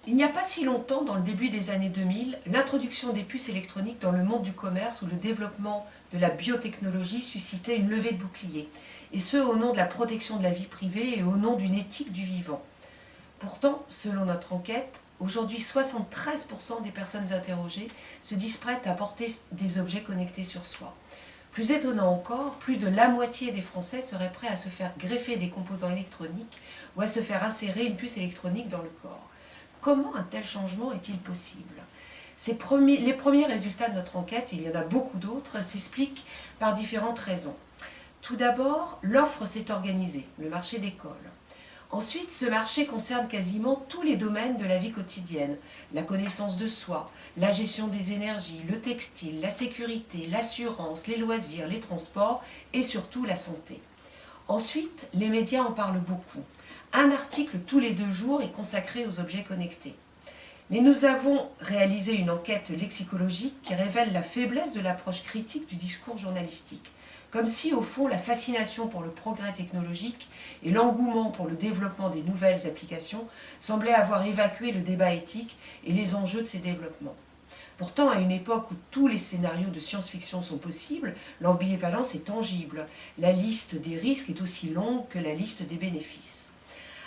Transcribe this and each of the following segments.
Il n'y a pas si longtemps, dans le début des années 2000, l'introduction des puces électroniques dans le monde du commerce ou le développement de la biotechnologie suscitait une levée de boucliers, et ce au nom de la protection de la vie privée et au nom d'une éthique du vivant. Pourtant, selon notre enquête, aujourd'hui 73% des personnes interrogées se disent prêtes à porter des objets connectés sur soi. Plus étonnant encore, plus de la moitié des Français seraient prêts à se faire greffer des composants électroniques ou à se faire insérer une puce électronique dans le corps. Comment un tel changement est-il possible ? Les premiers résultats de notre enquête, et il y en a beaucoup d'autres, s'expliquent par différentes raisons. Tout d'abord, l'offre s'est organisée, le marché décolle. Ensuite, ce marché concerne quasiment tous les domaines de la vie quotidienne. La connaissance de soi, la gestion des énergies, le textile, la sécurité, l'assurance, les loisirs, les transports et surtout la santé. Ensuite, les médias en parlent beaucoup. Un article tous les 2 jours est consacré aux objets connectés. Mais nous avons réalisé une enquête lexicologique qui révèle la faiblesse de l'approche critique du discours journalistique. Comme si, au fond, la fascination pour le progrès technologique et l'engouement pour le développement des nouvelles applications semblaient avoir évacué le débat éthique et les enjeux de ces développements. Pourtant, à une époque où tous les scénarios de science-fiction sont possibles, l'ambivalence est tangible. La liste des risques est aussi longue que la liste des bénéfices.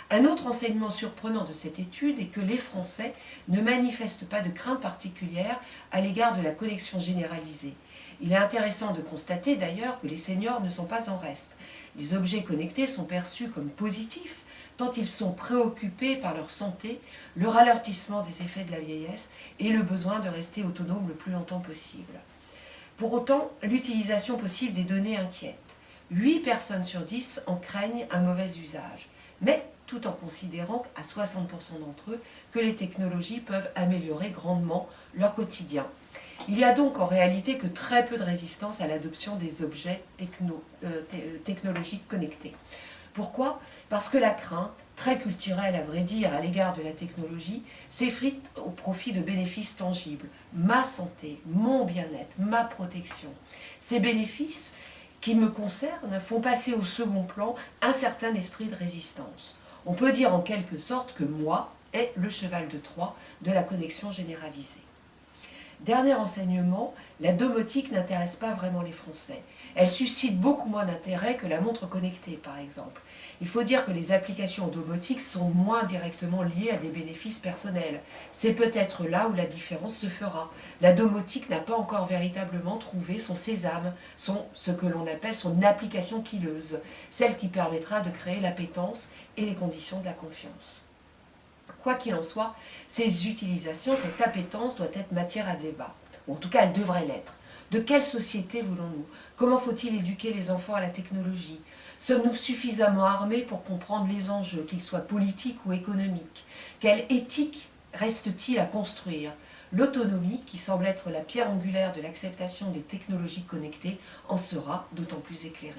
Un autre enseignement surprenant de cette étude est que les Français ne manifestent pas de crainte particulière à l'égard de la connexion généralisée. Il est intéressant de constater d'ailleurs que les seniors ne sont pas en reste. Les objets connectés sont perçus comme positifs, tant ils sont préoccupés par leur santé, le ralentissement des effets de la vieillesse et le besoin de rester autonome le plus longtemps possible. Pour autant, l'utilisation possible des données inquiète. 8 personnes sur 10 en craignent un mauvais usage, mais tout en considérant à 60% d'entre eux que les technologies peuvent améliorer grandement leur quotidien. Il y a donc en réalité que très peu de résistance à l'adoption des objets technologiques connectés. Pourquoi ? Parce que la crainte, très culturelle à vrai dire à l'égard de la technologie, s'effrite au profit de bénéfices tangibles. Ma santé, mon bien-être, ma protection. Ces bénéfices qui me concernent font passer au second plan un certain esprit de résistance. On peut dire en quelque sorte que moi est le cheval de Troie de la connexion généralisée. Dernier enseignement, la domotique n'intéresse pas vraiment les Français. Elle suscite beaucoup moins d'intérêt que la montre connectée, par exemple. Il faut dire que les applications domotiques sont moins directement liées à des bénéfices personnels. C'est peut-être là où la différence se fera. La domotique n'a pas encore véritablement trouvé son sésame, ce que l'on appelle son application killeuse, celle qui permettra de créer l'appétence et les conditions de la confiance. Quoi qu'il en soit, ces utilisations, cette appétence doit être matière à débat. Ou en tout cas, elle devrait l'être. De quelle société voulons-nous ? Comment faut-il éduquer les enfants à la technologie ? Sommes-nous suffisamment armés pour comprendre les enjeux, qu'ils soient politiques ou économiques ? Quelle éthique reste-t-il à construire ? L'autonomie, qui semble être la pierre angulaire de l'acceptation des technologies connectées, en sera d'autant plus éclairée.